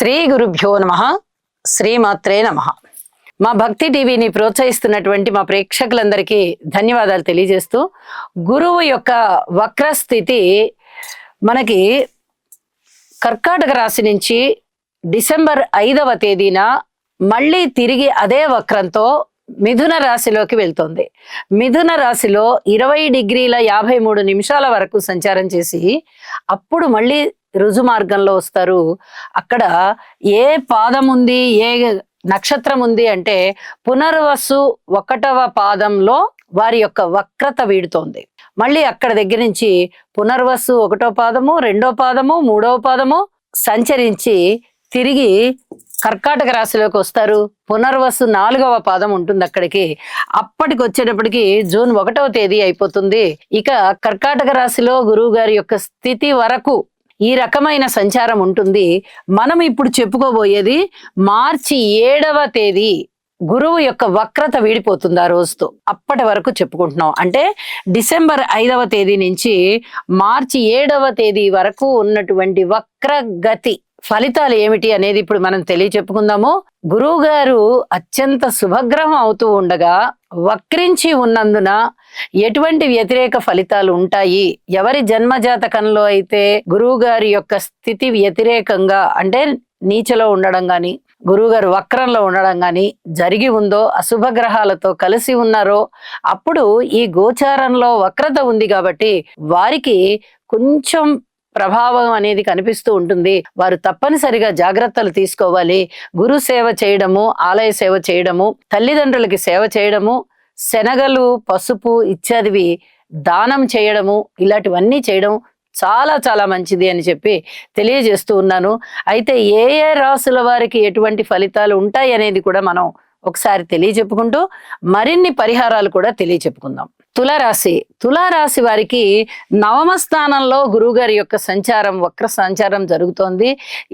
శ్రీ గురుభ్యో నమః. శ్రీమాత్రే నమః. మా భక్తి టీవీని ప్రోత్సహిస్తున్నటువంటి మా ప్రేక్షకులందరికీ ధన్యవాదాలు తెలియజేస్తూ, గురువు యొక్క వక్రస్థితి మనకి కర్కాటక రాశి నుంచి డిసెంబర్ 5వ తేదీన మళ్ళీ తిరిగి అదే వక్రంతో మిథున రాశిలోకి వెళ్తుంది. మిథున రాశిలో 20 డిగ్రీల 53 నిమిషాల వరకు సంచారం చేసి అప్పుడు మళ్ళీ రుజు మార్గంలో వస్తారు. అక్కడ ఏ పాదం ఉంది, ఏ నక్షత్రం ఉంది అంటే పునర్వసు 1వ పాదంలో వారి యొక్క వక్రత వీడుతోంది. మళ్ళీ అక్కడ దగ్గర నుంచి పునర్వసు 1వ పాదము, 2వ పాదము, 3వ పాదము సంచరించి తిరిగి కర్కాటక రాశిలోకి వస్తారు. పునర్వసు 4వ పాదం ఉంటుంది అక్కడికి. అప్పటికి వచ్చేటప్పటికి జూన్ 1వ తేదీ అయిపోతుంది. ఇక కర్కాటక రాశిలో గురువు గారి యొక్క స్థితి వరకు ఈ రకమైన సంచారం ఉంటుంది. మనం ఇప్పుడు చెప్పుకోబోయేది మార్చి 7వ తేదీ గురువు యొక్క వక్రత వీడిపోతుంది ఆ రోజుతో. అప్పటి వరకు చెప్పుకుంటున్నాం. అంటే డిసెంబర్ 5వ తేదీ నుంచి మార్చి 7వ తేదీ వరకు ఉన్నటువంటి వక్రగతి ఫలితాలు ఏమిటి అనేది ఇప్పుడు మనం చెప్పుకుందాము. గురువు గారు అత్యంత శుభగ్రహం అవుతూ ఉండగా వక్రించి ఉన్నందున ఎటువంటి వ్యతిరేక ఫలితాలు ఉంటాయి, ఎవరి జన్మజాతకంలో అయితే గురువు గారి యొక్క స్థితి వ్యతిరేకంగా అంటే నీచలో ఉండడం గాని, గురువుగారు వక్రంలో ఉండడం గాని జరిగి ఉందో, అశుభ గ్రహాలతో కలిసి ఉన్నారో, అప్పుడు ఈ గోచారంలో వక్రత ఉంది కాబట్టి వారికి కొంచెం ప్రభావం అనేది కనిపిస్తూ ఉంటుంది. వారు తప్పనిసరిగా జాగ్రత్తలు తీసుకోవాలి. గురు సేవ చేయడము, ఆలయ సేవ చేయడము, తల్లిదండ్రులకి సేవ చేయడము, శనగలు, పసుపు ఇత్యాదివి దానం చేయడము, ఇలాంటివన్నీ చేయడం చాలా చాలా మంచిది అని చెప్పి తెలియజేస్తూ ఉన్నాను. అయితే ఏ ఏ రాసుల వారికి ఎటువంటి ఫలితాలు ఉంటాయి అనేది కూడా మనం ఒకసారి తెలియచెప్పుకుంటూ మరిన్ని పరిహారాలు కూడా తెలియచెప్పుకుందాం. తులారాశి వారికి 9వ స్థానంలో గురువు గారి యొక్క సంచారం, వక్ర సంచారం జరుగుతోంది.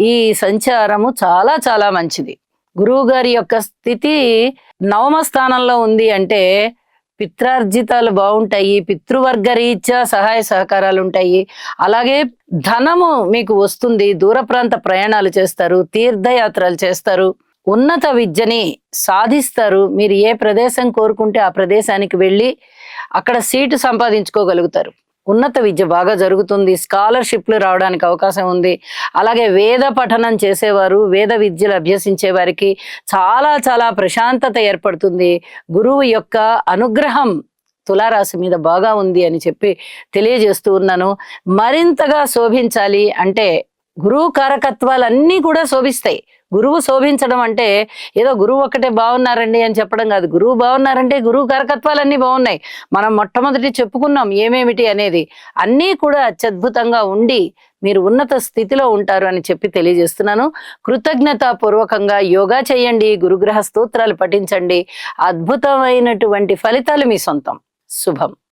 ఈ సంచారము చాలా చాలా మంచిది. గురువు గారి యొక్క స్థితి 9వ స్థానంలో ఉంది అంటే పిత్రార్జితాలు బాగుంటాయి, పితృవర్గ రీత్యా సహాయ సహకారాలు ఉంటాయి. అలాగే ధనము మీకు వస్తుంది, దూర ప్రాంత ప్రయాణాలు చేస్తారు, తీర్థయాత్రలు చేస్తారు, ఉన్నత విద్యని సాధిస్తారు. మీరు ఏ ప్రదేశం కోరుకుంటే ఆ ప్రదేశానికి వెళ్ళి అక్కడ సీటు సంపాదించుకోగలుగుతారు. ఉన్నత విద్య బాగా జరుగుతుంది, స్కాలర్షిప్లు రావడానికి అవకాశం ఉంది. అలాగే వేద పఠనం చేసేవారు, వేద విద్యలు అభ్యసించే వారికి చాలా చాలా ప్రశాంతత ఏర్పడుతుంది. గురువు యొక్క అనుగ్రహం తులారాశి మీద బాగా ఉంది అని చెప్పి తెలియజేస్తూ ఉన్నాను. మరింతగా శోభించాలి అంటే గురువు కారకత్వాలన్నీ కూడా శోభిస్తాయి. గురువు శోభించడం అంటే ఏదో గురువు ఒక్కటే బాగున్నారండి అని చెప్పడం కాదు. గురువు బాగున్నారంటే గురువు కారకత్వాలన్నీ బాగున్నాయి. మనం మొట్టమొదటి చెప్పుకున్నాం ఏమేమిటి అనేది. అన్నీ కూడా అత్యద్భుతంగా ఉండి మీరు ఉన్నత స్థితిలో ఉంటారు అని చెప్పి తెలియజేస్తున్నాను. కృతజ్ఞతాపూర్వకంగా యోగా చేయండి, గురుగ్రహ స్తోత్రాలు పఠించండి. అద్భుతమైనటువంటి ఫలితాలు మీ సొంతం. శుభం.